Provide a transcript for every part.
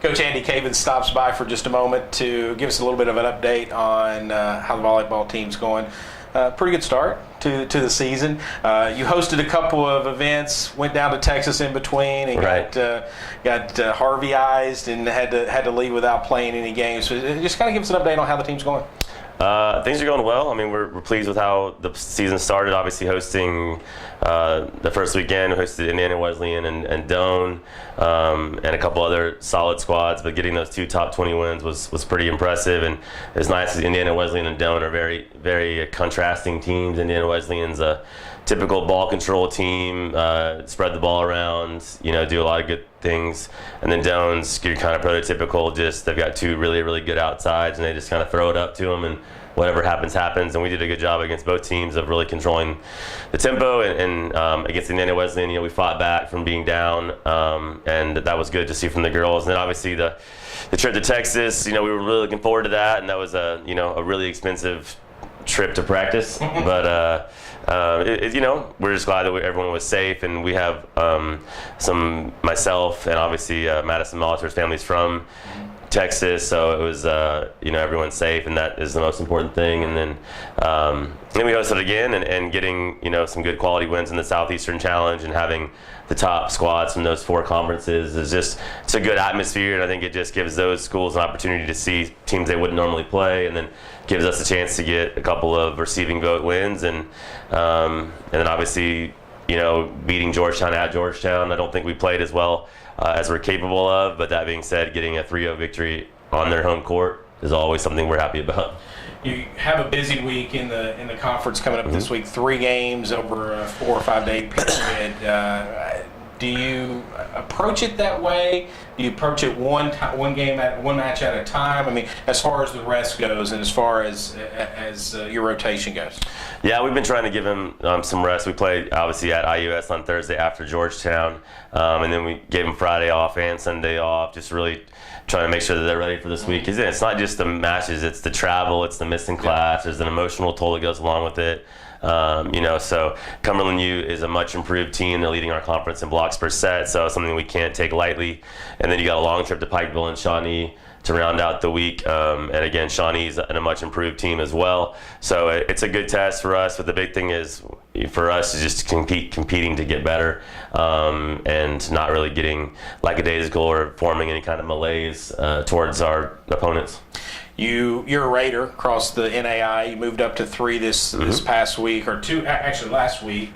Coach Andy Cavins stops by for just a moment to give us a little bit of an update on how the volleyball team's going. Pretty good start to the season. You hosted a couple of events, went down to Texas in between, and got Harveyized and had to leave without playing any games. So just kind of give us an update on how the team's going. Things are going well. I mean, we're pleased with how the season started. Obviously, hosting the first weekend, we hosted Indiana Wesleyan and Doane, and a couple other solid squads. But getting those 2 top 20 wins was pretty impressive. And it's nice that Indiana Wesleyan and Doane are very, very contrasting teams. Indiana Wesleyan's a typical ball control team, spread the ball around, do a lot of good things. And then Doane's your kind of prototypical, just they've got 2 really, really good outsides, and they just kind of throw it up to them, and whatever happens, happens. And we did a good job against both teams of really controlling the tempo. And against Indiana Wesleyan, we fought back from being down, and that was good to see from the girls. And then obviously the trip to Texas, we were really looking forward to that, and that was a really expensive trip to practice, but we're just glad that everyone was safe, and we have myself and obviously Madison Molitor's family's from Texas, so it was everyone's safe, and that is the most important thing. And then we hosted again, and getting some good quality wins in the Southeastern Challenge, and having the top squads from those 4 conferences it's a good atmosphere, and I think it just gives those schools an opportunity to see teams they wouldn't normally play, and then gives us a chance to get a couple of receiving vote wins, and then obviously beating Georgetown at Georgetown. I don't think we played as well as we're capable of, but that being said, getting a 3-0 victory on their home court is always something we're happy about. You have a busy week in the conference coming up this week. 3 games over a 4 or 5 day period. Do you approach it that way? Do you approach it one match at a time? I mean, as far as the rest goes, and as far as your rotation goes. Yeah, we've been trying to give him some rest. We played obviously at IUS on Thursday after Georgetown, and then we gave him Friday off and Sunday off, just really trying to make sure that they're ready for this week. It's not just the matches, it's the travel, it's the missing class, there's an emotional toll that goes along with it. So Cumberland U is a much improved team. They're leading our conference in blocks per set, so something we can't take lightly. And then you got a long trip to Pikeville and Shawnee to round out the week. And again, Shawnee's a much improved team as well. So it's a good test for us, but the big thing is for us is just competing to get better, and not really getting lackadaisical or forming any kind of malaise towards our opponents. You're a Raider across the NAI. You moved up to 3 this past week, or 2 actually last week.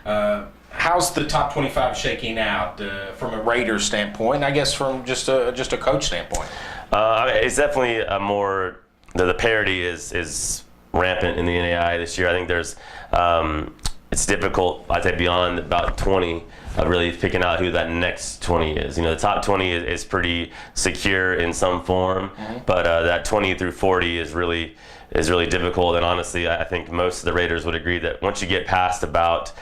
How's the top 25 shaking out from a Raider standpoint? I guess from just a coach standpoint. It's definitely a more the parity is rampant in the NAI this year. I think there's it's difficult. I'd say beyond about 20. Of really picking out who that next 20 is. The top 20 is pretty secure in some form, but that 20 through 40 is really difficult. And honestly, I think most of the Raiders would agree that once you get past about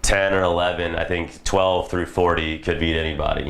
10 or 11, I think 12 through 40 could beat anybody.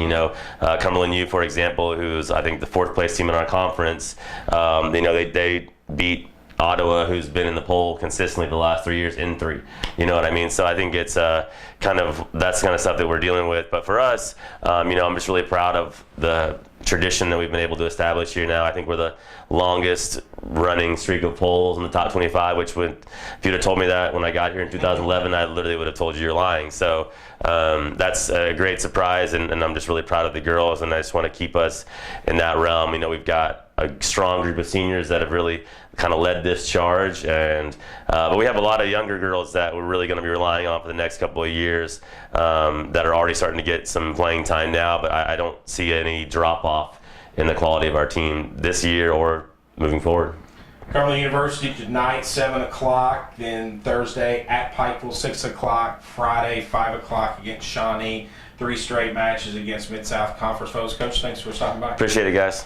Cumberland U, for example, who's I think the 4th place team in our conference. They beat Ottawa, who's been in the poll consistently the last 3 years in 3. You know what I mean? So I think it's that's kind of stuff that we're dealing with. But for us, I'm just really proud of the tradition that we've been able to establish here now. I think we're the longest running streak of polls in the top 25, which if you'd have told me that when I got here in 2011, I literally would have told you you're lying. So that's a great surprise, and I'm just really proud of the girls, and I just want to keep us in that realm. We've got a strong group of seniors that have really kind of led this charge, and but we have a lot of younger girls that we're really going to be relying on for the next couple of years, that are already starting to get some playing time now, but I don't see any drop off in the quality of our team this year or moving forward. Cumberland University tonight, 7 o'clock, then Thursday at Pikeville, 6 o'clock, Friday, 5 o'clock against Shawnee. 3 straight matches against Mid-South Conference foes. Coach, thanks for stopping by. Appreciate it, guys.